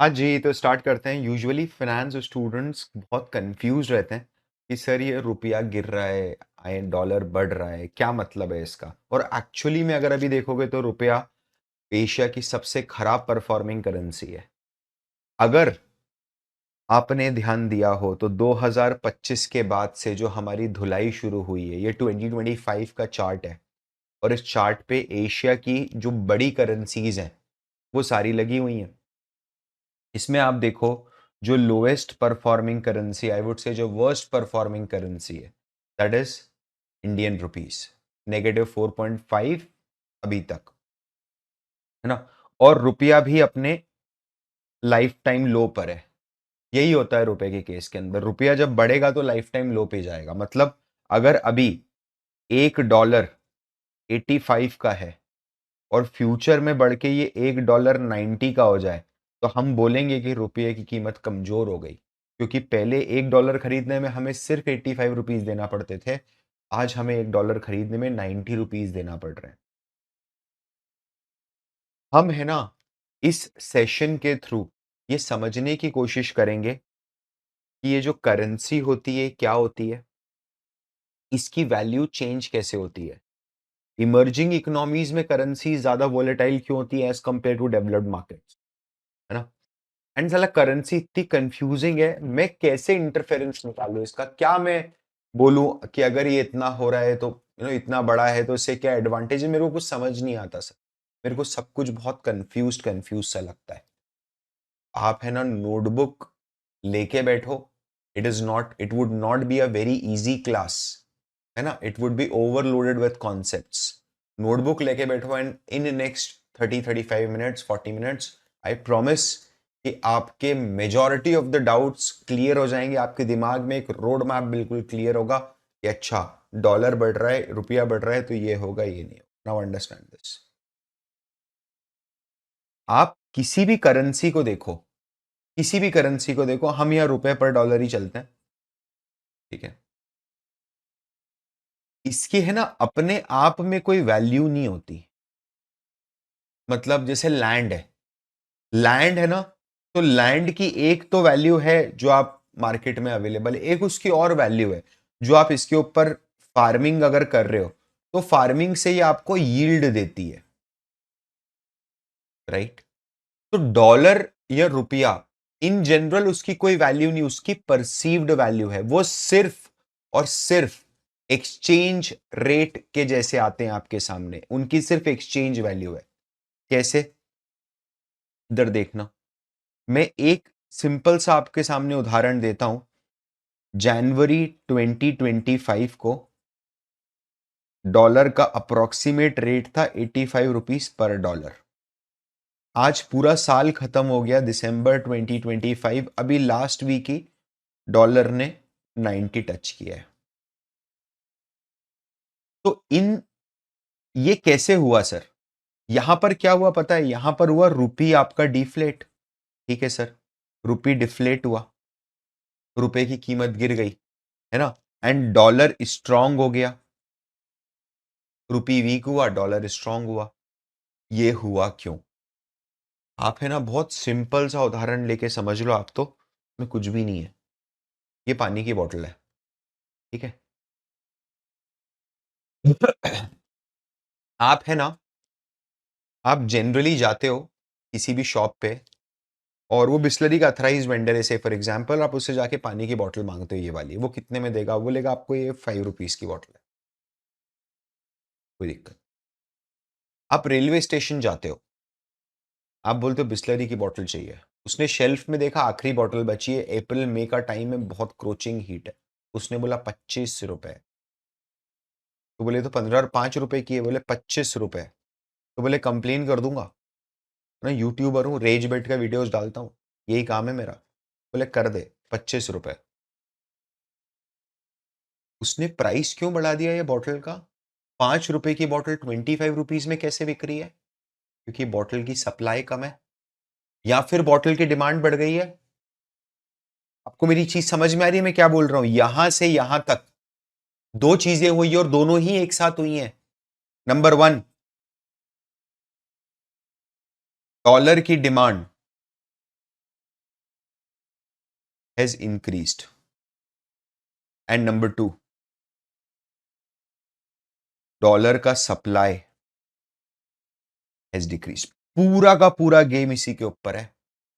आज जी तो स्टार्ट करते हैं। यूजुअली फाइनेंस स्टूडेंट्स बहुत कंफ्यूज रहते हैं कि सर ये रुपया गिर रहा है, आए डॉलर बढ़ रहा है, क्या मतलब है इसका। और एक्चुअली में अगर अभी देखोगे तो रुपया एशिया की सबसे खराब परफॉर्मिंग करेंसी है। अगर आपने ध्यान दिया हो तो 2025 के बाद से जो हमारी धुलाई शुरू हुई है, ये 2025 का चार्ट है। और इस चार्ट पे एशिया की जो बड़ी करेंसीज हैं वो सारी लगी हुई हैं। इसमें आप देखो, जो lowest performing currency, I would say जो वर्स्ट परफॉर्मिंग करेंसी है, दैट इज इंडियन रुपीस। -4.5 अभी तक, है ना। और रुपया भी अपने लाइफ टाइम लो पर है। यही होता है रुपए के केस के अंदर, रुपया जब बढ़ेगा तो लाइफ टाइम लो पे जाएगा। मतलब अगर अभी $1 85 का है और फ्यूचर में बढ़ के ये $1 90 का हो जाए, तो हम बोलेंगे कि रुपये की कीमत कमजोर हो गई। क्योंकि पहले $1 खरीदने में हमें सिर्फ 85 रुपीज देना पड़ते थे, आज हमें $1 खरीदने में 90 रुपीज देना पड़ रहे हैं। हम, है ना, इस सेशन के थ्रू ये समझने की कोशिश करेंगे कि ये जो करेंसी होती है क्या होती है, इसकी वैल्यू चेंज कैसे होती है, इमर्जिंग इकोनॉमीज में करेंसी ज्यादा वोलेटाइल क्यों होती है as compare to developed markets, है ना। एंड साला करेंसी इतनी कंफ्यूजिंग है, मैं कैसे इंटरफेरेंस निकालूं इसका। क्या मैं बोलूं कि अगर ये इतना हो रहा है तो इतना बड़ा है तो इससे क्या एडवांटेज है, मेरे को कुछ समझ नहीं आता सर। मेरे को सब कुछ बहुत कंफ्यूज कंफ्यूज सा लगता है। आप, है ना, नोटबुक लेके बैठो। It would not be a very easy class, है ना। It would be overloaded with concepts. Notebook लेके बैठो and in next 30-35 minutes, 40 minutes, I promise कि आपके majority of the doubts clear हो जाएंगे। आपके दिमाग में एक रोड मैप बिल्कुल क्लियर होगा कि अच्छा, डॉलर बढ़ रहा है, रुपया बढ़ रहा है, तो ये होगा, ये नहीं होगा। Now understand this. आप किसी भी करेंसी को देखो, किसी भी करेंसी को देखो, हम यहाँ रुपए पर डॉलर ही चलते हैं, ठीक है। इसकी, है ना, अपने आप में कोई वैल्यू नहीं होती। मतलब जैसे लैंड है, लैंड है ना, तो लैंड की एक तो वैल्यू है जो आप मार्केट में अवेलेबल है, एक उसकी और वैल्यू है जो आप इसके ऊपर फार्मिंग अगर कर रहे हो तो फार्मिंग से ये आपको यील्ड देती है, राइट। तो डॉलर या रुपया इन जनरल उसकी कोई वैल्यू नहीं, उसकी परसीव्ड वैल्यू है। वो सिर्फ और सिर्फ एक्सचेंज रेट के जैसे आते हैं आपके सामने, उनकी सिर्फ एक्सचेंज वैल्यू है। कैसे, इधर देखना। मैं एक सिंपल सा आपके सामने उदाहरण देता हूं। जनवरी 2025 को डॉलर का अप्रोक्सीमेट रेट था 85 रुपीस पर डॉलर। आज पूरा साल खत्म हो गया, दिसंबर 2025, अभी लास्ट वीक ही डॉलर ने 90 टच किया है। तो इन ये कैसे हुआ सर? यहां पर क्या हुआ पता है? यहां पर हुआ रुपी आपका डिफ्लेट, ठीक है सर। रुपी डिफ्लेट हुआ, रुपए की कीमत गिर गई, है ना। एंड डॉलर स्ट्रांग हो गया, रुपी वीक हुआ, डॉलर स्ट्रांग हुआ। ये हुआ क्यों? आप, है ना, बहुत सिंपल सा उदाहरण लेके समझ लो। आप तो में कुछ भी नहीं है, ये पानी की बोतल है, ठीक है। आप, है ना, आप जनरली जाते हो किसी भी शॉप पे और वो बिस्लरी का अथराइज वेंडर है, से फॉर एग्जांपल आप उससे जाके पानी की बोतल मांगते हो, ये वाली, वो कितने में देगा? वो बोलेगा आपको ये 5 रुपीज की बोतल है, कोई दिक्कत। आप रेलवे स्टेशन जाते हो, आप बोलते हो बिस्लरी की बोतल चाहिए। उसने शेल्फ में देखा आखिरी बोतल बची है, अप्रैल मई का टाइम है, बहुत क्रोचिंग हीट है। उसने बोला 25 रुपए। तो बोले तो 15 और 5 रुपए की है, बोले 25 रुपए। तो बोले कंप्लेन कर दूंगा, मैं यूट्यूबर हूँ, रेज बेट का वीडियोस डालता हूँ, यही काम है मेरा। बोले कर दे 25 रुपए। उसने प्राइस क्यों बढ़ा दिया ये बॉटल का? 5 रुपए की बॉटल 25 रुपीज में कैसे बिक रही है? क्योंकि बॉटल की सप्लाई कम है, या फिर बॉटल की डिमांड बढ़ गई है। आपको मेरी चीज समझ में आ रही है मैं क्या बोल रहा हूं? यहां से यहां तक दो चीजें हुई और दोनों ही एक साथ हुई हैं। नंबर वन, डॉलर की demand has increased and number 2 dollar का सप्लाई हैज डिक्रीज्ड। पूरा का पूरा गेम इसी के ऊपर है।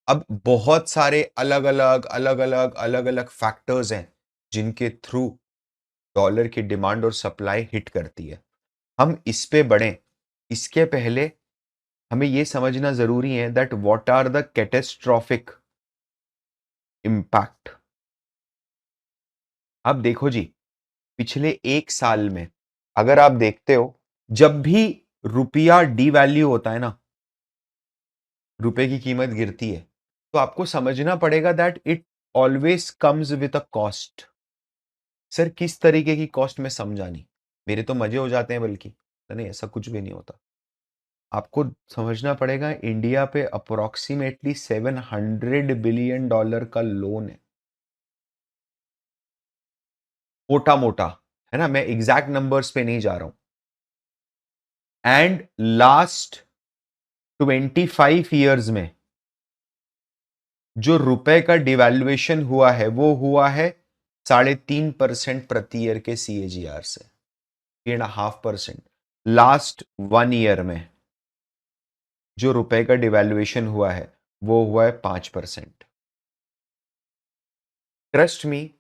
अब बहुत सारे अलग अलग फैक्टर्स हैं जिनके थ्रू डॉलर की डिमांड और सप्लाई हिट करती है। हम इस पे बढ़ें इसके पहले हमें यह समझना जरूरी है that what are the catastrophic impact. अब देखो जी, पिछले एक साल में अगर आप देखते हो, जब भी रुपया डीवैल्यू होता है ना, रुपए की कीमत गिरती है, तो आपको समझना पड़ेगा that it always comes with a cost. Sir किस तरीके की कॉस्ट में समझा नहीं, मेरे तो मजे हो जाते हैं बल्कि। नहीं, ऐसा कुछ भी नहीं होता। आपको समझना पड़ेगा इंडिया पे अप्रोक्सीमेटली $700 बिलियन का लोन है, मोटा मोटा, है ना। मैं एग्जैक्ट नंबर्स पे नहीं जा रहा हूं। एंड लास्ट 25 ईयर्स में जो रुपए का डिवैल्यूएशन हुआ है वो हुआ है 3.5% प्रति ईयर के CAGR से, 3.5%। लास्ट 1 ईयर में जो रुपए का डिवैल्यूएशन हुआ है वो हुआ है 5%। ट्रस्ट मी,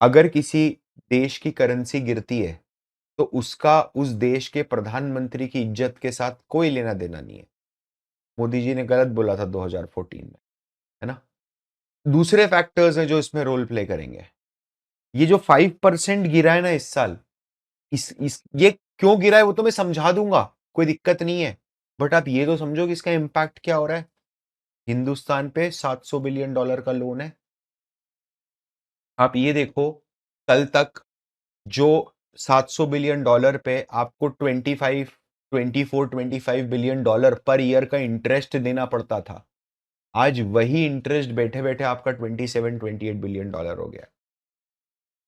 अगर किसी देश की करेंसी गिरती है तो उसका उस देश के प्रधानमंत्री की इज्जत के साथ कोई लेना देना नहीं है। मोदी जी ने गलत बोला था 2014 में, है ना। दूसरे फैक्टर्स हैं जो इसमें रोल प्ले करेंगे। ये जो 5% गिरा है ना इस साल, इस ये क्यों गिरा है वो तो मैं समझा दूंगा, कोई दिक्कत नहीं है। बट आप ये तो समझो कि इसका इंपैक्ट क्या हो रहा है। हिंदुस्तान पे $700 बिलियन का लोन है। आप ये देखो, कल तक जो $700 बिलियन पे आपको 24-25 बिलियन डॉलर पर ईयर का इंटरेस्ट देना पड़ता था, आज वही इंटरेस्ट बैठे बैठे आपका 27-28 बिलियन डॉलर हो गया।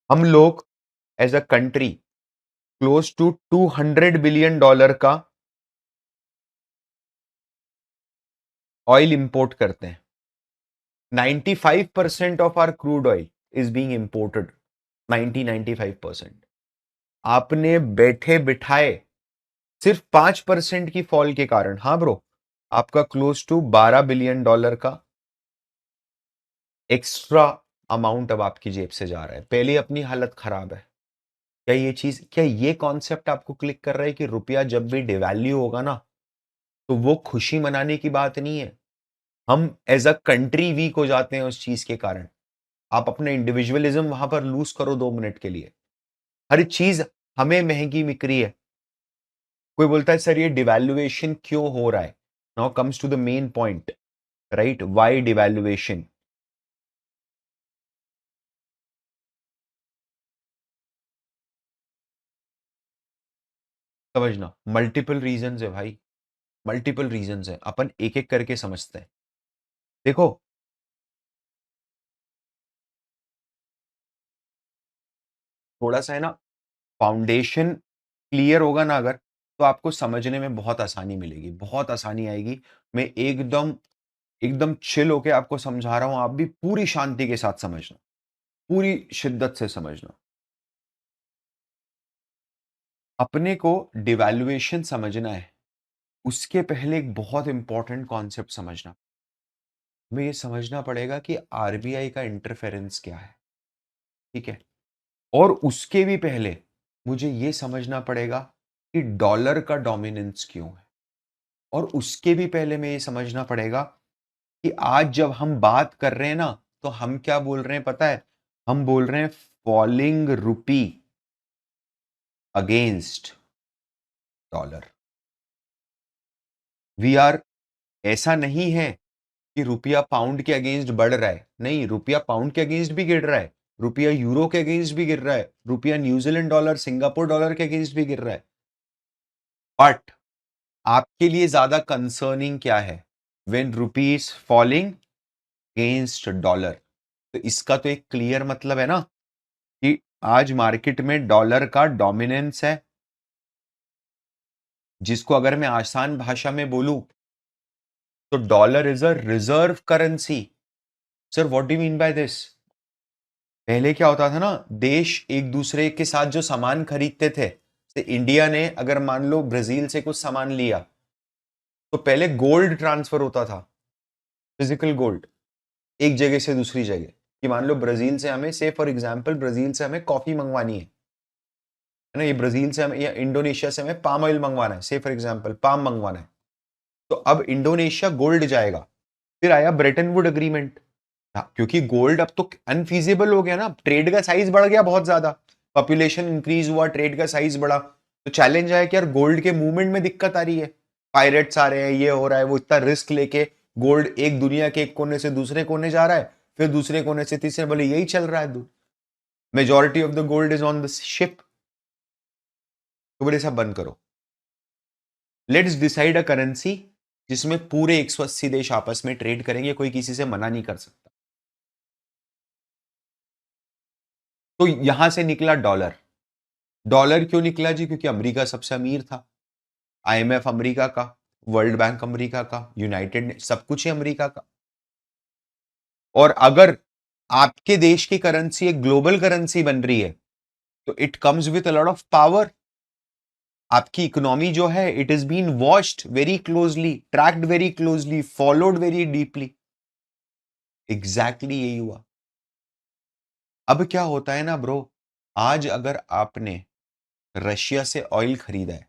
हम लोग as a country close to $200 billion का ऑयल इंपोर्ट करते हैं। 95% of our crude oil is being imported, 95%। आपने बैठे बिठाए सिर्फ 5% की फॉल के कारण, हाँ ब्रो, आपका क्लोज टू $12 बिलियन का एक्स्ट्रा अमाउंट अब आपकी जेब से जा रहा है। पहले अपनी हालत खराब है। क्या ये कॉन्सेप्ट आपको क्लिक कर रहा है कि रुपया जब भी डिवैल्यू होगा ना तो वो खुशी मनाने की बात नहीं है। हम एज अ कंट्री वीक हो जाते हैं उस चीज के कारण। आप अपने इंडिविजुअलिज्म वहां पर लूज करो 2 मिनट के लिए। हर चीज हमें महंगी मिक रही है। कोई बोलता है सर ये डिवैल्यूएशन क्यों हो रहा है। Now comes to the main point, right, why devaluation. समझना, मल्टीपल रीजंस है भाई, मल्टीपल रीजंस है। अपन एक एक करके समझते हैं। देखो, थोड़ा सा है ना, फाउंडेशन क्लियर होगा ना अगर, तो आपको समझने में बहुत आसानी मिलेगी, बहुत आसानी आएगी। मैं एकदम एकदम चिल होके आपको समझा रहा हूं, आप भी पूरी शांति के साथ समझना, पूरी शिद्दत से समझना। अपने को डिवैल्यूएशन समझना है, उसके पहले एक बहुत इंपॉर्टेंट कॉन्सेप्ट समझना। हमें ये समझना पड़ेगा कि आरबीआई का इंटरफेरेंस क्या है, ठीक है। और उसके भी पहले मुझे ये समझना पड़ेगा कि डॉलर का डोमिनेंस क्यों है। और उसके भी पहले में ये समझना पड़ेगा कि आज जब हम बात कर रहे हैं ना, तो हम क्या बोल रहे हैं पता है। हम बोल रहे हैं falling rupee against dollar. We are, ऐसा नहीं है कि रुपया पाउंड के अगेंस्ट बढ़ रहा है, नहीं, रुपया पाउंड के अगेंस्ट भी गिर रहा है, रुपया यूरो के अगेंस्ट भी गिर रहा है, रुपया न्यूजीलैंड डॉलर सिंगापुर डॉलर के अगेंस्ट भी गिर रहा है। बट आपके लिए ज्यादा कंसर्निंग क्या है, when rupee is falling against dollar. तो इसका तो एक क्लियर मतलब है ना कि आज मार्केट में डॉलर का डोमिनेंस है, जिसको अगर मैं आसान भाषा में बोलूं तो dollar is a reserve currency. Sir what do you mean by this. पहले क्या होता था ना, देश एक दूसरे के साथ जो सामान खरीदते थे, तो इंडिया ने अगर मान लो ब्राजील से कुछ सामान लिया, तो पहले गोल्ड ट्रांसफर होता था, फिजिकल गोल्ड, एक जगह से दूसरी जगह। कि मान लो ब्राजील से हमें, से फॉर एग्जांपल ब्राजील से हमें कॉफी मंगवानी है ना, ये ब्राजील से हमें या इंडोनेशिया से हमें पाम ऑयल मंगवाना है, से फॉर एग्जांपल पाम मंगवाना है, तो अब इंडोनेशिया गोल्ड जाएगा। फिर आया ब्रेटन वुड अग्रीमेंट, क्योंकि गोल्ड अब तो अनफीजिबल हो गया ना, ट्रेड का साइज बढ़ गया बहुत ज्यादा, पॉपुलेशन इंक्रीज हुआ, ट्रेड का साइज बढ़ा, तो चैलेंज आया कि यार गोल्ड के मूवमेंट में दिक्कत आ रही है, पायरेट्स आ रहे हैं, ये हो रहा है, वो इतना रिस्क लेके गोल्ड एक दुनिया के एक कोने से दूसरे कोने जा रहा है, फिर दूसरे कोने से तीसरे, बोले यही चल रहा है, majority of the gold is on the ship. तो बोले सब बंद करो, लेट्स डिसाइड अ करेंसी जिसमें पूरे 180 देश आपस में ट्रेड करेंगे, कोई किसी से मना नहीं कर सकता। तो यहां से निकला डॉलर। डॉलर क्यों निकला जी? क्योंकि अमेरिका सबसे अमीर था, आईएमएफ अमेरिका का, वर्ल्ड बैंक अमेरिका का, यूनाइटेड, सब कुछ है अमेरिका का। और अगर आपके देश की करेंसी एक ग्लोबल करेंसी बन रही है, तो it comes with a lot of power. आपकी इकोनॉमी जो है, it is been watched very closely, tracked very closely, followed very deeply. Exactly यही हुआ। अब क्या होता है ना ब्रो, आज अगर आपने रशिया से ऑयल खरीदा है,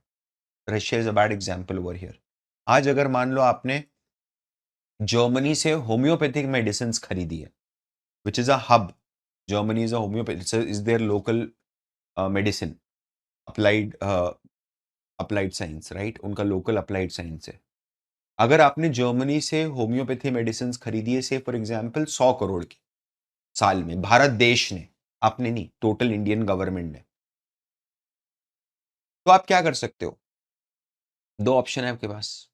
Russia is a bad example over here. आज अगर मान लो आपने जर्मनी से होम्योपैथिक मेडिसिन खरीदी है, which is a hub, Germany is a homeopathy, is their local medicine, applied applied science, right, उनका लोकल अप्लाइड साइंस है। अगर आपने जर्मनी से होम्योपैथी मेडिसिन खरीदी है, से फॉर एग्जांपल 100 करोड़ की साल में, भारत देश ने, आपने नहीं, टोटल इंडियन गवर्नमेंट ने, तो आप क्या कर सकते हो? दो ऑप्शन है आपके पास।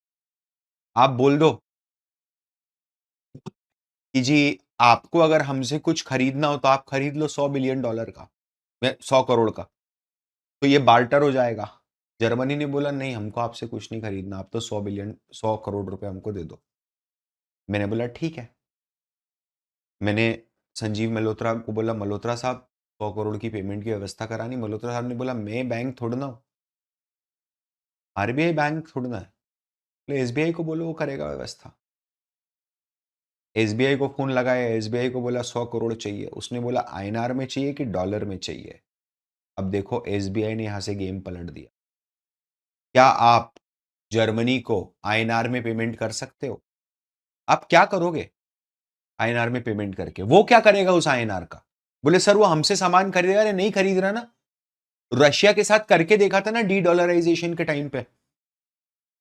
आप बोल दो कि जी आपको अगर हमसे कुछ खरीदना हो तो आप खरीद लो $100 बिलियन का, 100 करोड़ का, तो ये बार्टर हो जाएगा। जर्मनी ने बोला नहीं, हमको आपसे कुछ नहीं खरीदना, आप तो 100 करोड़ रुपए हमको दे दो। मैंने बोला ठीक है। मैंने संजीव मल्होत्रा को बोला, मल्होत्रा साहब 100 करोड़ की पेमेंट की व्यवस्था करानी। मल्होत्रा साहब ने बोला मैं बैंक थोड़ा ना हूं, आरबीआई बैंक थोड़ा ना है, बोले एसबीआई को बोलो, वो करेगा व्यवस्था। एसबीआई को फोन लगाया, एसबीआई को बोला 100 करोड़ चाहिए, उसने बोला आईएनआर में चाहिए कि डॉलर में चाहिए। अब देखो एसबीआई ने यहां से गेम पलट दिया। क्या आप जर्मनी को आईएनआर में पेमेंट कर सकते हो? आप क्या करोगे आईएनआर में पेमेंट करके? वो क्या करेगा उस आईएनआर का? बोले सर वो हमसे सामान खरीदेगा। अरे नहीं खरीद रहा ना, रशिया के साथ करके देखा था ना डी डॉलराइजेशन के टाइम पे,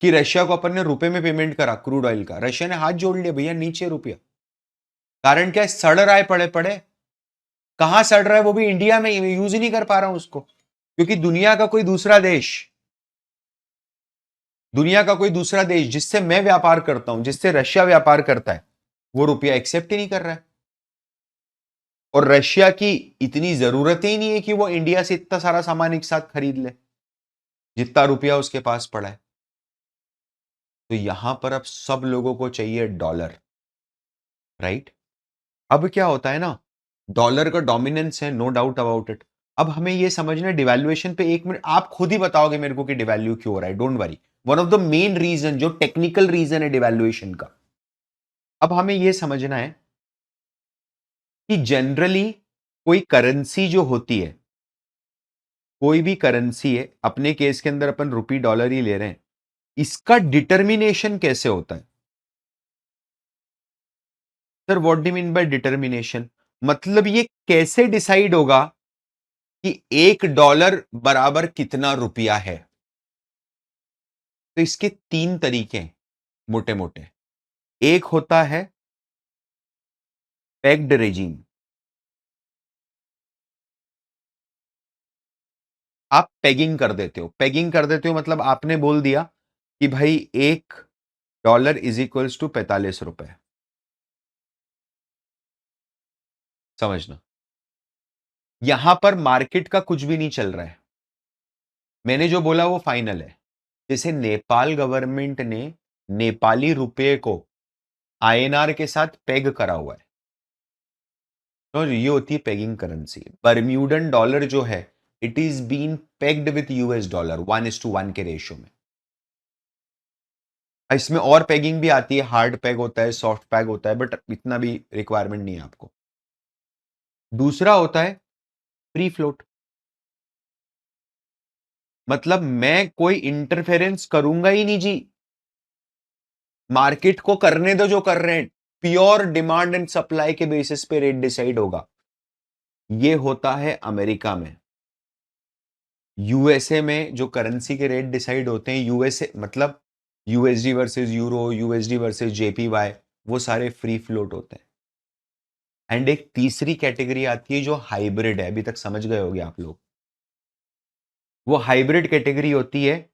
कि रशिया को अपन ने रुपए में पेमेंट करा क्रूड ऑयल का, रशिया ने हाथ जोड़ लिया, भैया नीचे रुपया। कारण क्या है? सड़ रहा है पड़े पड़े। कहां सड़ रहा है? वो भी इंडिया में, यूज ही नहीं कर पा रहा हूं उसको, क्योंकि दुनिया का कोई दूसरा देश जिससे मैं व्यापार करता हूं, जिससे रशिया व्यापार करता है, वो रुपया एक्सेप्ट ही नहीं कर रहा है। और रशिया की इतनी जरूरत ही नहीं है कि वो इंडिया से इतना सारा सामान एक साथ खरीद ले, जितना रुपया उसके पास पड़ा है। तो यहां पर अब सब लोगों को चाहिए डॉलर, राइट। अब क्या होता है ना, डॉलर का डोमिनेंस है, नो डाउट अबाउट इट। अब हमें यह समझना, डिवैल्यूएशन पे एक मिनट, आप खुद ही बताओगे मेरे को कि डिवैल्यू क्यों हो रहा है, don't worry. One of the main reason, जो टेक्निकल रीजन है डिवैल्यूएशन का, अब हमें यह समझना है कि जनरली कोई करेंसी जो होती है, कोई भी करेंसी है, अपने केस के अंदर अपन रुपी डॉलर ही ले रहे हैं, इसका डिटर्मिनेशन कैसे होता है? Sir what do mean bye determination? मतलब ये कैसे डिसाइड होगा कि $1 बराबर कितना रुपया है? तो इसके तीन तरीके हैं मोटे मोटे। एक होता है पेग्ड रेजिम। आप पेगिंग कर देते हो, पेगिंग कर देते हो मतलब आपने बोल दिया कि भाई $1 इज इक्वल्स टू 45 रुपए। समझना, यहां पर मार्केट का कुछ भी नहीं चल रहा है, मैंने जो बोला वो फाइनल है। जैसे नेपाल गवर्नमेंट ने नेपाली रुपये को आईएनआर के साथ पेग करा हुआ है, और ये होती है पेगिंग करेंसी। बर्म्यूडन डॉलर जो है, it is been pegged with US dollar 1:1 के रेशियो में। इसमें और पेगिंग भी आती है, हार्ड पेग होता है, सॉफ्ट पैग होता है, बट इतना भी रिक्वायरमेंट नहीं है आपको। दूसरा होता है फ्री फ्लोट। मतलब मैं कोई इंटरफेरेंस करूंगा ही नहीं जी, मार्केट को करने दो जो कर रहे हैं, प्योर डिमांड एंड सप्लाई के बेसिस पे रेट डिसाइड होगा। ये होता है अमेरिका में। यूएसए में जो करेंसी के रेट डिसाइड होते हैं, यूएसए मतलब USD versus euro, USD versus JPY, वो सारे फ्री फ्लोट होते हैं। एंड एक तीसरी कैटेगरी आती है जो हाइब्रिड है, अभी तक समझ गए होंगे आप लोग। वो हाइब्रिड कैटेगरी होती है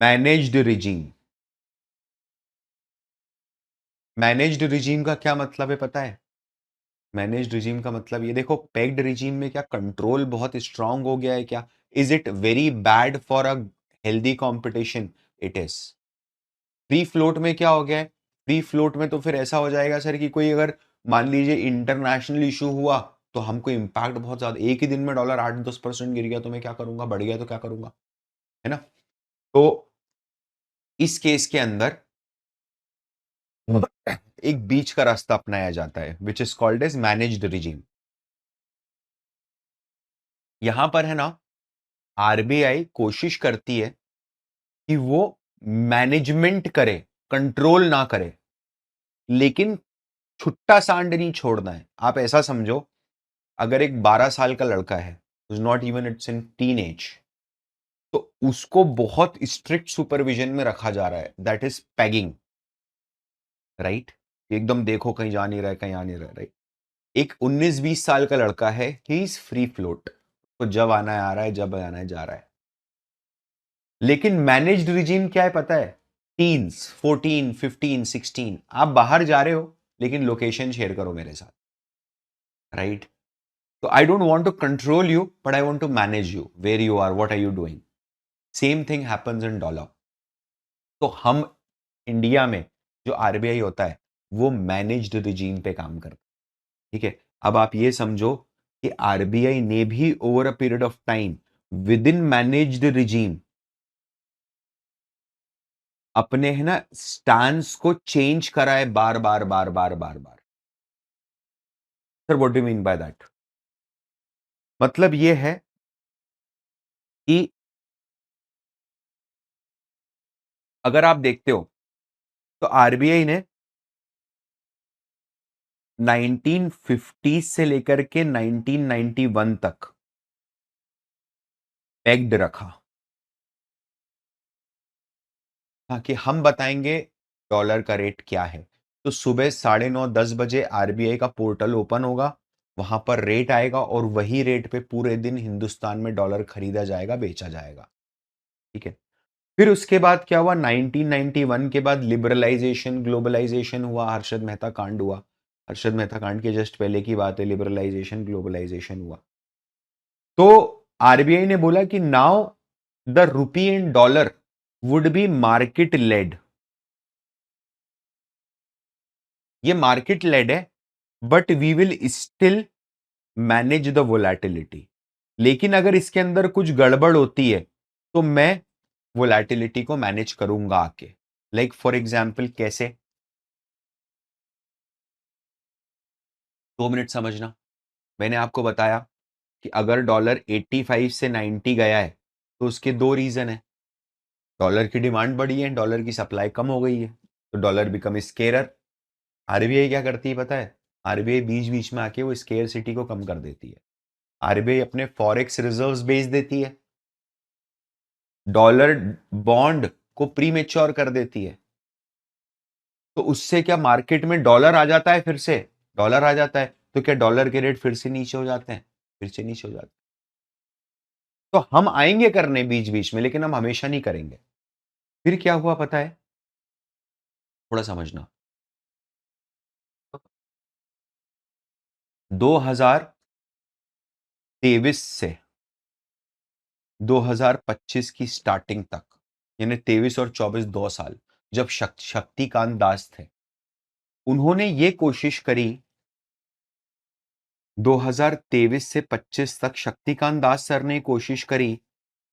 मैनेज्ड रिजीम। मैनेज्ड रिजीम का क्या मतलब है पता है? मैनेज्ड रिजीम का मतलब ये देखो, पेग्ड रिजीम में क्या कंट्रोल बहुत स्ट्रांग हो गया है क्या? Is it very bad for a healthy competition? It is. Free float में क्या हो गया है? फ्री फ्लोट में तो फिर ऐसा हो जाएगा सर कि कोई अगर मान लीजिए इंटरनेशनल इशू हुआ, तो हमको इंपैक्ट बहुत ज्यादा, एक ही दिन में डॉलर 8-10% गिर गया तो मैं क्या करूंगा, बढ़ गया तो क्या करूंगा, है ना? तो इस केस के अंदर एक बीच का रास्ता अपनाया जाता है, which is called as managed regime. यहां पर है ना, आरबीआई कोशिश करती है कि वो मैनेजमेंट करे, कंट्रोल ना करे, लेकिन छुट्टा सांड नहीं छोड़ना है। आप ऐसा समझो, अगर एक 12 साल का लड़का है, not even it's in teen age, तो उसको बहुत स्ट्रिक्ट सुपरविजन में रखा जा रहा है, दैट इज पैगिंग, राइट? एकदम देखो कहीं जा नहीं रहा है, कहीं आ नहीं रहा है, राइट? एक 19-20 साल का लड़का है, ही इज फ्री फ्लोट, तो जब आना है आ रहा है, जब आना है जा रहा है। लेकिन मैनेज्ड रिजीम क्या है पता है? टीन्स 14, 15, 16, आप बाहर जा रहे हो लेकिन लोकेशन शेयर करो मेरे साथ, राइट? तो I don't want to control you, but I want to manage you, where you are, what are you doing. Same thing happens in dollar. तो हम इंडिया में जो आरबीआई होता है, वो मैनेज्ड रिजीम पे काम करता है, ठीक है? अब आप ये समझो कि आरबीआई ने भी over a period of time within managed regime अपने है ना स्टांस को चेंज करा है, बार बार बार बार बार बार। Sir what do mean by that? मतलब ये है कि अगर आप देखते हो तो आरबीआई ने 1950 से लेकर के 1991 तक पेग्ड रखा, ताकि हम बताएंगे डॉलर का रेट क्या है। तो सुबह 9:30-10 बजे आरबीआई का पोर्टल ओपन होगा, वहां पर रेट आएगा और वही रेट पे पूरे दिन हिंदुस्तान में डॉलर खरीदा जाएगा, बेचा जाएगा, ठीक है? फिर उसके बाद क्या हुआ, 1991 के बाद लिबरलाइजेशन, ग्लोबलाइजेशन हुआ, हर्षद मेहता कांड हुआ। हर्षद मेहता कांड के जस्ट पहले की बात है, लिबरलाइजेशन, ग्लोबलाइजेशन हुआ। तो आरबीआई ने बोला कि now the rupee and dollar would be market led. ये मार्केट लेड है, but we will still manage the volatility. लेकिन अगर इसके अंदर कुछ गड़बड़ होती है, तो मैं वोलैटिलिटी को मैनेज करूंगा आके। लाइक फॉर एग्जाम्पल कैसे? 2 मिनट समझना। मैंने आपको बताया कि अगर डॉलर 85 से 90 गया है, तो उसके दो रीजन है। डॉलर की डिमांड बढ़ी है, डॉलर की सप्लाई कम हो गई है, तो डॉलर बिकम स्केरर। आरबीआई क्या करती है पता है? आरबीआई बीच बीच में आके वो स्केयर सिटी को कम कर देती है। आरबीआई अपने फॉरेक्स रिजर्व्स बेच देती है, डॉलर बॉन्ड को प्री मेच्योर कर देती है। तो उससे क्या, मार्केट में डॉलर आ जाता है, फिर से डॉलर आ जाता है, तो क्या डॉलर के रेट फिर से नीचे हो जाते हैं? फिर से नीचे हो जाते हैं। तो हम आएंगे करने बीच बीच में, लेकिन हम हमेशा नहीं करेंगे। फिर क्या हुआ पता है? थोड़ा समझना। 2023 से 2025 की स्टार्टिंग तक, यानी 23 और 24, 2 साल, जब शक्तिकांत दास थे, उन्होंने ये कोशिश करी 2023 से 25 तक, शक्तिकांत दास सर ने कोशिश करी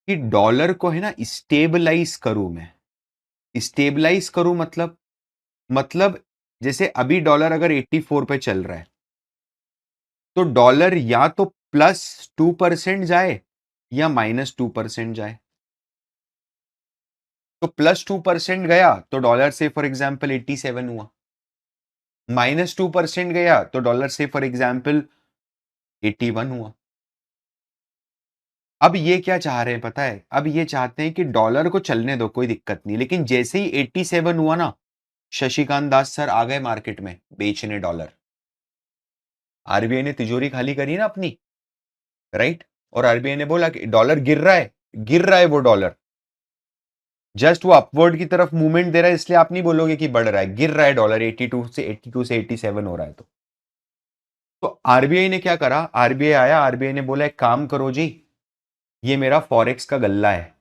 कि डॉलर को है ना स्टेबलाइज करूं मैं। स्टेबलाइज करूं मतलब जैसे अभी डॉलर अगर 84 पे चल रहा है, तो डॉलर या तो +2% जाए या -2% जाए। तो +2% गया तो डॉलर से फॉर एग्जाम्पल 87 हुआ, -2% गया तो डॉलर से फॉर एग्जाम्पल 81 हुआ। अब ये क्या चाह रहे हैं पता है? अब ये चाहते हैं कि डॉलर को चलने दो, कोई दिक्कत नहीं, लेकिन जैसे ही 87 हुआ ना, शशिकांत दास सर आ गए मार्केट में बेचने डॉलर। आरबीआई ने तिजोरी खाली करी ना अपनी, राइट? और आरबीआई ने बोला कि डॉलर गिर रहा है वो डॉलर, जस्ट वो अपवर्ड की तरफ मूवमेंट दे रहा है, इसलिए आप नहीं बोलोगे कि बढ़ रहा है, गिर रहा है डॉलर 82 से 87 हो रहा है। तो आरबीआई ने क्या करा? आरबीआई आया, आरबीआई ने बोला एक काम करो जी, ये मेरा फॉरेक्स का गल्ला है,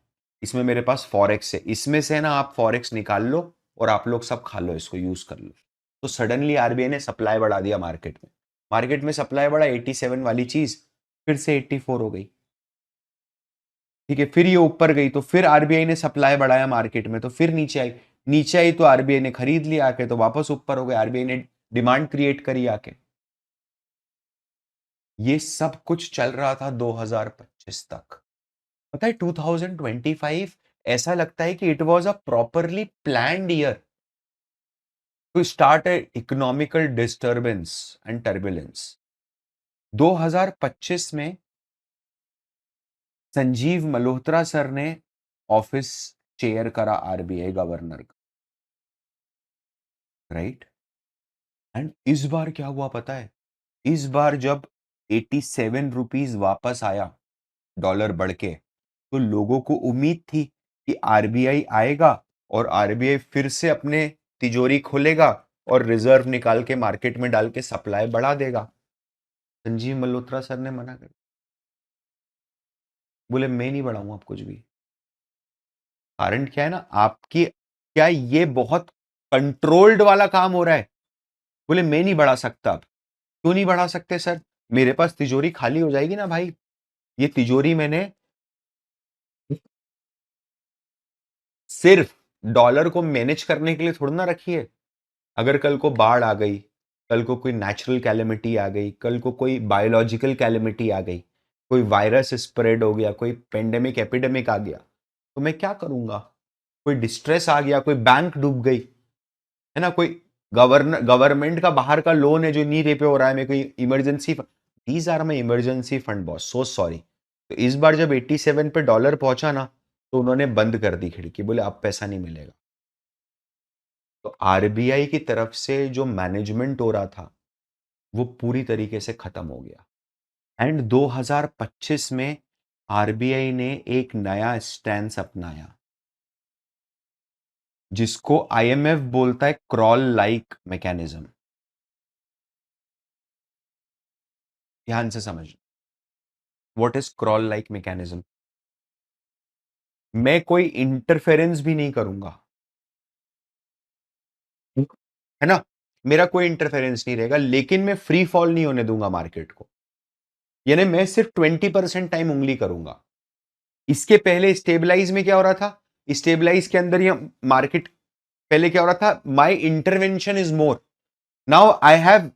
इसमें मेरे पास फॉरेक्स है, इसमें से ना आप फॉरेक्स निकाल लो और आप लोग सब खा लो, इसको यूज कर लो। तो सडनली आरबीआई ने सप्लाई बढ़ा दिया मार्केट में सप्लाई बढ़ा, 87 वाली चीज फिर से 84 हो गई। ठीक है, फिर ये ऊपर गई तो फिर आरबीआई ने सप्लाई बढ़ाया मार्केट में, तो फिर नीचे आई तो आरबीआई ने खरीद लिया आके, तो वापस ऊपर हो गए, आरबीआई ने डिमांड क्रिएट करी आके। ये सब कुछ चल रहा था 2025 तक। पता है 2025 ऐसा लगता है कि it was a properly planned year to start a economical disturbance and turbulence. 2025 में संजीव मल्होत्रा सर ने ऑफिस चेयर करा आरबीआई गवर्नर का, राइट? एंड इस बार क्या हुआ पता है? इस बार जब 87 रुपीज वापस आया डॉलर बढ़ के, तो लोगों को उम्मीद थी कि आरबीआई आएगा और आरबीआई फिर से अपने तिजोरी खोलेगा और रिजर्व निकाल के मार्केट में डाल के सप्लाई बढ़ा देगा। संजीव मल्होत्रा सर ने मना कर, बोले मैं नहीं बढ़ाऊंगा आप कुछ भी। कारण क्या है ना, आपकी क्या ये बहुत कंट्रोल्ड वाला काम हो रहा है। बोले मैं नहीं बढ़ा सकता। अब क्यों नहीं बढ़ा सकते सर? मेरे पास तिजोरी खाली हो जाएगी ना भाई। ये तिजोरी मैंने सिर्फ डॉलर को मैनेज करने के लिए थोड़ा ना रखी है। अगर कल को बाढ़ आ गई, कल को कोई नेचुरल कैलेमिटी आ गई, कल को कोई बायोलॉजिकल कैलेमिटी आ गई, कोई वायरस स्प्रेड हो गया, कोई पेंडेमिक एपिडेमिक आ गया, तो मैं क्या करूंगा? कोई डिस्ट्रेस आ गया, कोई बैंक डूब गई, है ना, कोई गवर्नमेंट का बाहर का लोन है जो नहीं रे पे हो रहा है, मैं कोई emergency, these are my emergency fund boss, so sorry. तो इस बार जब 87 पे डॉलर पहुंचा ना, तो उन्होंने बंद कर दी खिड़की, बोले अब पैसा नहीं मिलेगा। तो आरबीआई की तरफ से जो मैनेजमेंट हो रहा था वो पूरी तरीके से खत्म हो गया। एंड 2025 में आरबीआई ने एक नया स्टैंस अपनाया, जिसको आईएमएफ बोलता है क्रॉल लाइक मैकेनिज्म। ध्यान से समझ, what is crawl like mechanism? मैं कोई इंटरफेरेंस भी नहीं करूंगा, है ना, मेरा कोई इंटरफेरेंस नहीं रहेगा, लेकिन मैं फ्री फॉल नहीं होने दूंगा मार्केट को। यानी मैं सिर्फ 20% टाइम उंगली करूंगा। इसके पहले स्टेबलाइज में क्या हो रहा था? स्टेबलाइज के अंदर ये मार्केट पहले क्या हो रहा था? My intervention is more, now I have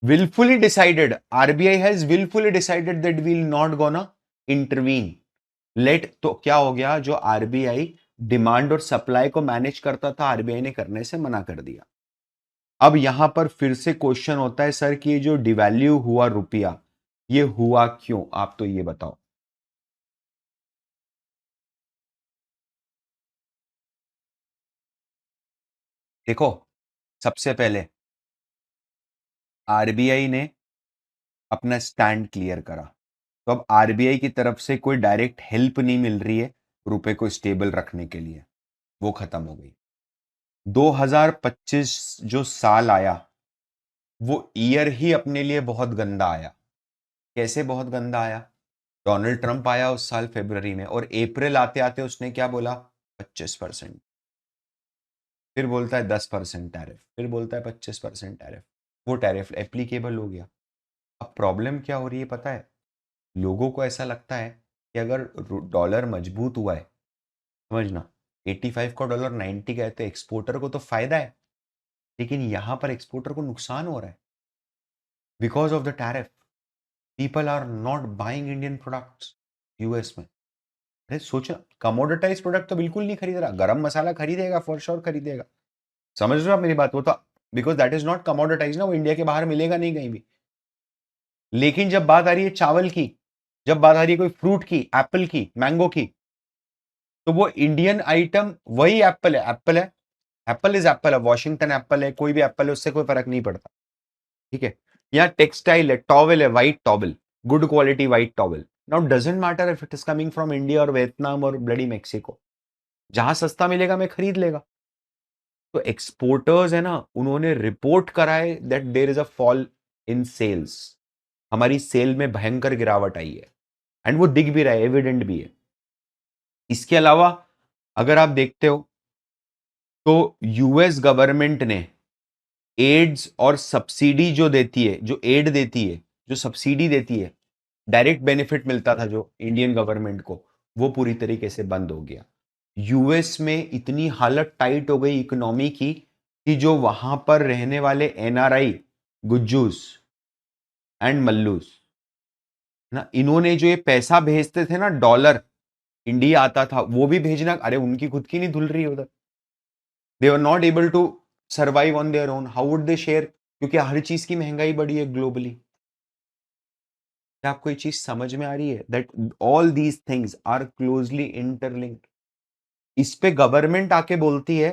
willfully decided, RBI has willfully decided that we will not gonna intervene. लेट तो क्या हो गया? जो आरबीआई डिमांड और सप्लाई को मैनेज करता था, आरबीआई ने करने से मना कर दिया। अब यहां पर फिर से क्वेश्चन होता है सर कि ये जो डिवैल्यू हुआ रुपया, ये हुआ क्यों? आप तो ये बताओ। देखो, सबसे पहले आरबीआई ने अपना स्टैंड क्लियर करा, तो अब आरबीआई की तरफ से कोई डायरेक्ट हेल्प नहीं मिल रही है रुपए को स्टेबल रखने के लिए, वो खत्म हो गई। 2025 जो साल आया, वो ईयर ही अपने लिए बहुत गंदा आया। कैसे बहुत गंदा आया? डोनाल्ड ट्रंप आया उस साल फरवरी में, और अप्रैल आते आते उसने क्या बोला? 25%। फिर बोलता है 10% टैरिफ, फिर बोलता है 25% टैरिफ। वो टैरिफ एप्लीकेबल हो गया। अब प्रॉब्लम क्या हो रही है पता है? लोगों को ऐसा लगता है कि अगर डॉलर मजबूत हुआ है, समझना, 85 का डॉलर 90 का है तो एक्सपोर्टर को तो फायदा है, लेकिन यहां पर एक्सपोर्टर को नुकसान हो रहा है because of the tariff. People are not buying Indian products US में। अरे सोचो, कमोडिटाइज प्रोडक्ट तो बिल्कुल नहीं खरीद रहा, गरम मसाला खरीदेगा, फॉर श्योर खरीदेगा। समझ रहे हो आप मेरी बात? वो तो because that is not commoditise ना, वो इंडिया के बाहर मिलेगा नहीं कहीं भी। लेकिन जब बात आ रही है चावल की, जब बात आ रही है कोई फ्रूट की, एप्पल की, मैंगो की, तो वो इंडियन आइटम वही एप्पल है, एप्पल है, एप्पल इज एप्पल है, वॉशिंगटन एप्पल है, कोई भी एप्पल है, उससे कोई फर्क नहीं पड़ता। ठीक है? यहाँ टेक्सटाइल है, टॉवल है, white towel, good quality white towel. Now doesn't matter if it is coming from India और वियतनाम और ब्लडी मेक्सिको, जहां सस्ता मिलेगा मैं खरीद लेगा। तो एक्सपोर्टर्स है ना, उन्होंने रिपोर्ट करा है that there is a fall in sales, हमारी सेल में भयंकर गिरावट आई है, एंड वो दिख भी रहा है, एविडेंट भी है। इसके अलावा अगर आप देखते हो तो यूएस गवर्नमेंट ने एड्स और सब्सिडी जो देती है, जो एड देती है, जो सब्सिडी देती है, डायरेक्ट बेनिफिट मिलता था जो इंडियन गवर्नमेंट को, वो पूरी तरीके से बंद हो गया। यूएस में इतनी हालत टाइट हो गई इकोनॉमी की कि जो वहां पर रहने वाले एनआरआई, गुज्जूस एंड मल्लूस ना, इन्होंने जो ये पैसा भेजते थे ना, डॉलर इंडिया आता था, वो भी भेजना, अरे उनकी खुद की नहीं धुल रही उधर। They are not able to survive on their own, how would they share? क्योंकि हर चीज की महंगाई बढ़ी है ग्लोबली। क्या आपको ये चीज समझ में आ रही है? That all these things are closely interlinked. इस पे गवर्नमेंट आके बोलती है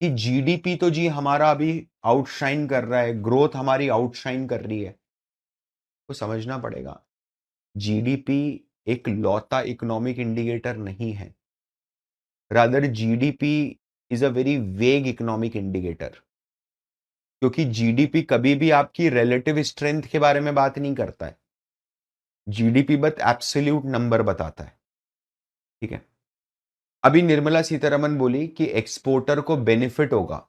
कि जीडीपी तो जी हमारा अभी आउटशाइन कर रहा है, ग्रोथ हमारी आउटशाइन कर रही है। तो समझना पड़ेगा, जीडीपी एक लौता इकोनॉमिक इंडिकेटर नहीं है, rather GDP is a very vague economic indicator. क्योंकि जीडीपी कभी भी आपकी रिलेटिव स्ट्रेंथ के बारे में बात नहीं करता है, जीडीपी बस एब्सोल्यूट नंबर बताता है। ठीक है? अभी निर्मला सीतारमन बोली कि एक्सपोर्टर को बेनिफिट होगा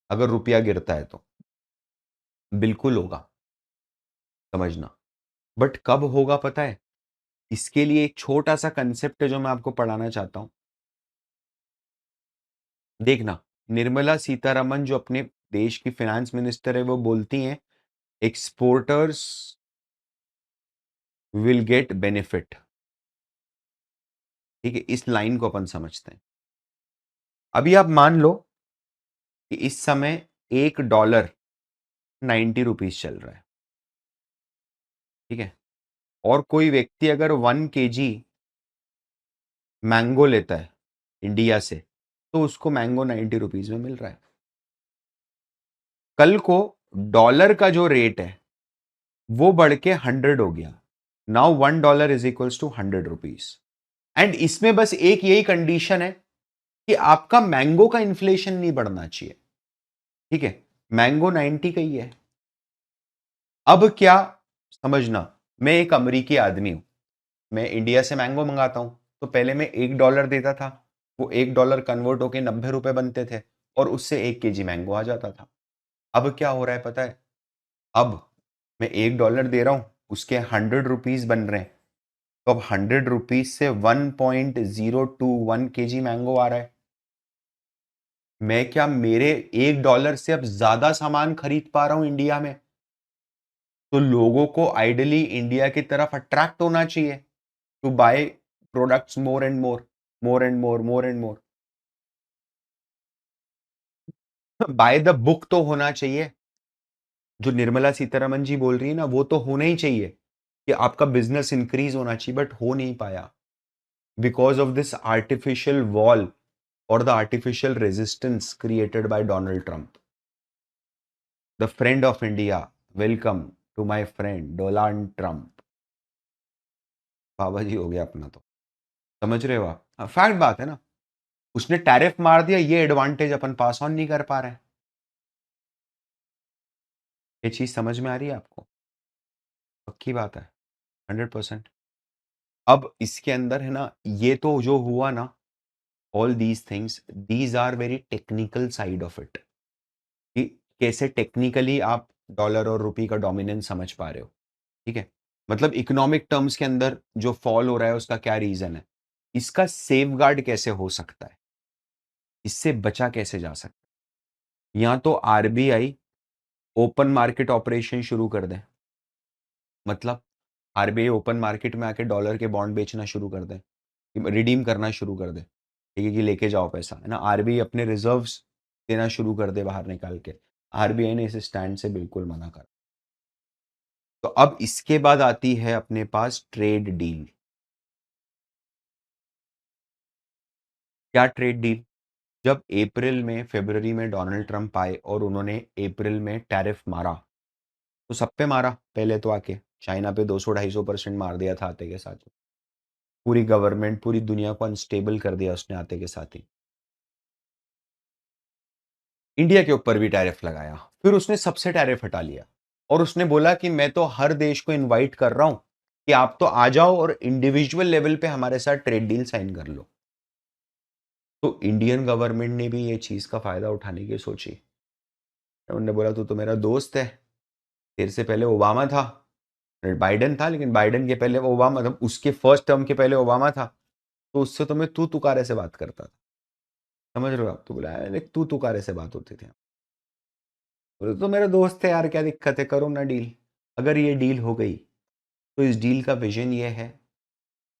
अगर रुपया गिरता है तो, बिल्कुल होगा, समझना। बट कब होगा पता है? इसके लिए एक छोटा सा कंसेप्ट है जो मैं आपको पढ़ाना चाहता हूं। देखना, निर्मला सीतारमन जो अपने देश की फाइनेंस मिनिस्टर है, वो बोलती हैं एक्सपोर्टर्स विल गेट बेनिफिट। ठीक है? इस लाइन को अपन समझते हैं। अभी आप मान लो कि इस समय $1 90 चल रहा है। ठीक है? और कोई व्यक्ति अगर 1 kg मैंगो लेता है इंडिया से, तो उसको मैंगो 90 रुपीज में मिल रहा है। कल को डॉलर का जो रेट है वो बढ़ के 100 हो गया। Now $1 is equals to 100 rupees. And इसमें बस एक यही कंडीशन है कि आपका मैंगो का इन्फ्लेशन नहीं बढ़ना चाहिए। ठीक है? मैंगो 90 का ही है। अब क्या, समझना, मैं एक अमेरिकी आदमी हूं, मैं इंडिया से मैंगो मंगाता हूं, तो पहले मैं $1 देता था, वो $1 कन्वर्ट होके 90 रुपए बनते थे, और उससे 1 kg मैंगो आ जाता था। अब क्या हो रहा है पता है? अब मैं $1 दे रहा हूं, उसके 100 रुपीज बन रहे हैं। तो अब 100 रुपीज से 1.021 kg मैंगो आ रहा है। मैं क्या मेरे $1 से अब ज्यादा सामान खरीद पा रहा हूं इंडिया में? तो लोगों को आइडियली इंडिया की तरफ अट्रैक्ट होना चाहिए to buy products more and more, more and more, more and more. By the book तो होना चाहिए। जो निर्मला सीतारमन जी बोल रही है ना, वो तो होना ही चाहिए कि आपका बिजनेस इंक्रीज होना चाहिए, बट हो नहीं पाया because of this artificial wall और the artificial resistance created by Donald Trump, the friend of India. Welcome to my friend Donald Trump. बाबा जी हो गया अपना तो। समझ रहे हो आप? फैक्ट बात है ना, उसने टैरिफ मार दिया, ये एडवांटेज अपन पास ऑन नहीं कर पा रहे हैं। ये चीज समझ में आ रही है आपको? पक्की बात है, 100%। अब इसके अंदर है ना, ये तो जो हुआ ना, all these things, these are very technical side of it, कि कैसे टेक्निकली आप डॉलर और रुपी का डोमिनेंस समझ पा रहे हो। ठीक है, मतलब इकोनॉमिक टर्म्स के अंदर जो फॉल हो रहा है उसका क्या रीजन है, इसका सेफगार्ड कैसे हो सकता है, इससे बचा कैसे जा सकता है। या तो आरबीआई ओपन मार्केट ऑपरेशन शुरू कर दे, मतलब आरबीआई ओपन मार्केट में आके डॉलर के बॉन्ड बेचना शुरू कर दे, रिडीम करना शुरू कर दे, ठीक है, कि लेके जाओ पैसा, है ना, आरबीआई अपने रिजर्व्स देना शुरू कर दे बाहर निकाल के। आरबीआई ने इस स्टैंड से बिल्कुल मना कर। तो अब इसके बाद आती है अपने पास ट्रेड डील। क्या ट्रेड डील? जब अप्रैल में फरवरी में डोनाल्ड ट्रंप आए और उन्होंने अप्रैल में टैरिफ मारा, तो सब पे मारा, पहले तो आके चाइना पे 200-250% मार दिया था आते के साथ, पूरी गवर्नमेंट पूरी दुनिया को अनस्टेबल कर दिया उसने आते के साथ ही। इंडिया के ऊपर भी टैरिफ लगाया, फिर उसने सबसे टैरिफ हटा लिया और उसने बोला कि मैं तो हर देश को इनवाइट कर रहा हूं कि आप तो आ जाओ और इंडिविजुअल लेवल पे हमारे साथ ट्रेड डील साइन कर लो। तो इंडियन गवर्नमेंट ने भी ये चीज का फायदा उठाने की सोची। उन्होंने बोला तू तो मेरा दोस्त है, तेरे से पहले ओबामा था, बाइडन था, लेकिन बाइडन के पहले ओबामा, मतलब उसके फर्स्ट टर्म के पहले ओबामा था, तो उससे तो मैं तू तुकारे से बात करता था, समझ रहे हो आप, तो बुलाया लेकिन तू तुकारे से बात होती थी। बोले तो मेरा दोस्त है यार, क्या दिक्कत है, करो ना डील। अगर ये डील हो गई तो इस डील का विजन ये है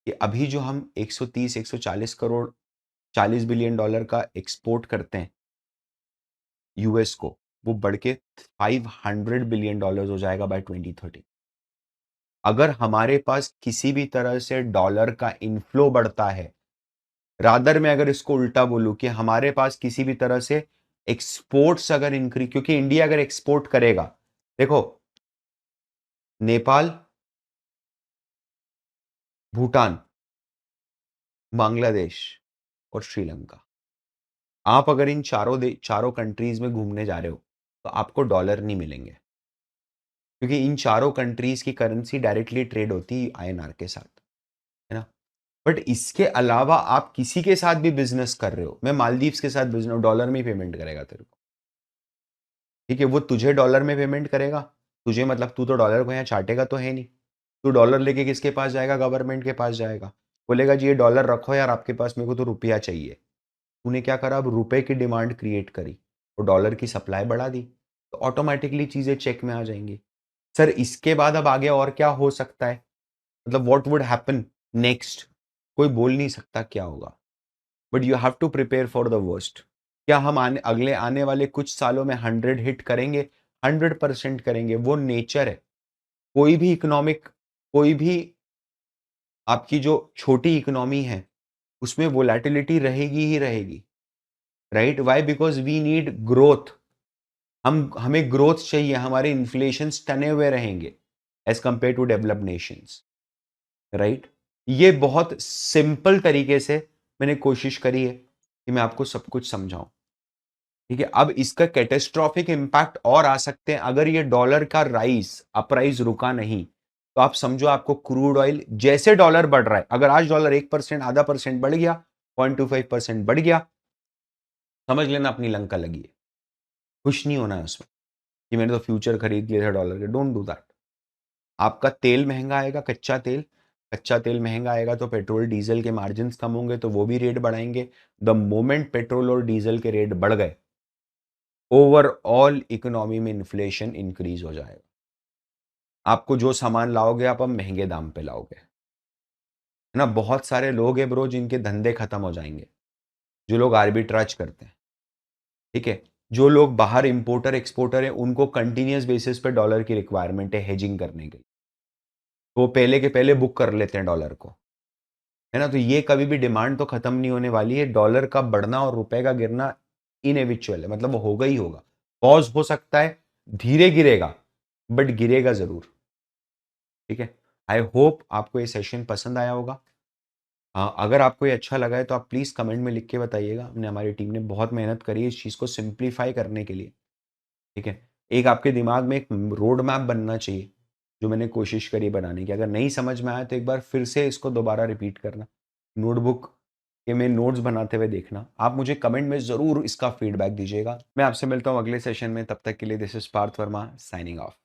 कि अभी जो हम 130-140 करोड़, $40 बिलियन का एक्सपोर्ट करते हैं यूएस को, वो बढ़ के $500 बिलियन हो जाएगा बाय 2030। अगर हमारे पास किसी भी तरह से डॉलर का इनफ्लो बढ़ता है, रादर में अगर इसको उल्टा बोलूं कि हमारे पास किसी भी तरह से एक्सपोर्ट्स अगर इंक्रीज, क्योंकि इंडिया अगर एक्सपोर्ट करेगा, देखो नेपाल, भूटान, बांग्लादेश और श्रीलंका, आप अगर इन चारों कंट्रीज में घूमने जा रहे हो तो आपको डॉलर नहीं मिलेंगे, क्योंकि इन चारों कंट्रीज की करेंसी डायरेक्टली ट्रेड होती है आईएनआर के साथ, है ना। बट इसके अलावा आप किसी के साथ भी बिजनेस कर रहे हो, मैं मालदीव्स के साथ बिजनेस, डॉलर में पेमेंट करेगा तेरे को, ठीक है, वो तुझे डॉलर में पेमेंट करेगा, तुझे मतलब तू तो डॉलर को यहाँ चाटेगा तो है नहीं, तू डॉलर लेके किसके पास जाएगा, गवर्नमेंट के पास जाएगा, बोलेगा जी ये डॉलर रखो यार आपके पास, मेरे को तो रुपया चाहिए। तूने क्या करा, अब रुपए की डिमांड क्रिएट करी और डॉलर की सप्लाई बढ़ा दी, तो ऑटोमेटिकली चीजें चेक में आ जाएंगी। सर इसके बाद अब आगे और क्या हो सकता है, मतलब व्हाट वुड हैपन नेक्स्ट, कोई बोल नहीं सकता क्या होगा, but you have to prepare for the worst. क्या हम अगले आने वाले कुछ सालों में 100 हिट करेंगे? 100% करेंगे, वो नेचर है। कोई भी इकोनॉमिक, कोई भी आपकी जो छोटी इकोनॉमी है उसमें वोलेटिलिटी रहेगी ही रहेगी, right, why, because we need growth, हमें ग्रोथ चाहिए, हमारे इन्फ्लेशन टने हुए रहेंगे as compare to developed nations, right. ये बहुत सिंपल तरीके से मैंने कोशिश करी है कि मैं आपको सब कुछ समझाऊं, ठीक है। अब इसका कैटेस्ट्रॉफिक इंपैक्ट और आ सकते हैं अगर ये डॉलर का अपराइज रुका नहीं, तो आप समझो आपको क्रूड ऑयल, जैसे डॉलर बढ़ रहा है, अगर आज डॉलर 1%, आधा परसेंट बढ़ गया, 0.25% बढ़ गया, समझ लेना अपनी लंका लगी है। खुश नहीं होना है उसमें कि मैंने तो फ्यूचर खरीद लिए थे डॉलर के, डोंट डू दैट। आपका तेल महंगा आएगा, कच्चा तेल महंगा आएगा तो पेट्रोल डीजल के मार्जिन कम होंगे, तो वो भी रेट बढ़ाएंगे। द मोमेंट पेट्रोल और डीजल के रेट बढ़ गए, ओवरऑल इकोनॉमी में इन्फ्लेशन इंक्रीज हो जाएगा। आपको जो सामान लाओगे आप अब महंगे दाम पे लाओगे, है ना। बहुत सारे लोग हैं ब्रो जिनके धंधे खत्म हो जाएंगे, जो लोग आर्बिट्राज करते हैं, ठीक है, जो लोग बाहर इंपोर्टर एक्सपोर्टर हैं, उनको कंटिन्यूस बेसिस पे डॉलर की रिक्वायरमेंट है हेजिंग करने की, तो वो पहले के पहले बुक कर लेते हैं डॉलर को, है ना। तो ये कभी भी डिमांड तो खत्म नहीं होने वाली है, डॉलर का बढ़ना और रुपए का गिरना इनएविचुअल है, मतलब वो होगा ही होगा। पॉज हो सकता है, धीरे गिरेगा, बट गिरेगा जरूर, ठीक है। आई होप आपको ये सेशन पसंद आया होगा। अगर आपको ये अच्छा लगा है तो आप प्लीज़ कमेंट में लिख के बताइएगा, हमने, हमारी टीम ने बहुत मेहनत करी है इस चीज़ को सिंप्लीफाई करने के लिए, ठीक है। एक आपके दिमाग में एक रोड मैप बनना चाहिए, जो मैंने कोशिश करी बनाने की। अगर नहीं समझ में आया तो एक बार फिर से इसको दोबारा रिपीट करना, नोटबुक ये मेरे नोट्स बनाते हुए देखना। आप मुझे कमेंट में ज़रूर इसका फीडबैक दीजिएगा। मैं आपसे मिलता हूँ अगले सेशन में, तब तक के लिए this is Parth Verma signing of.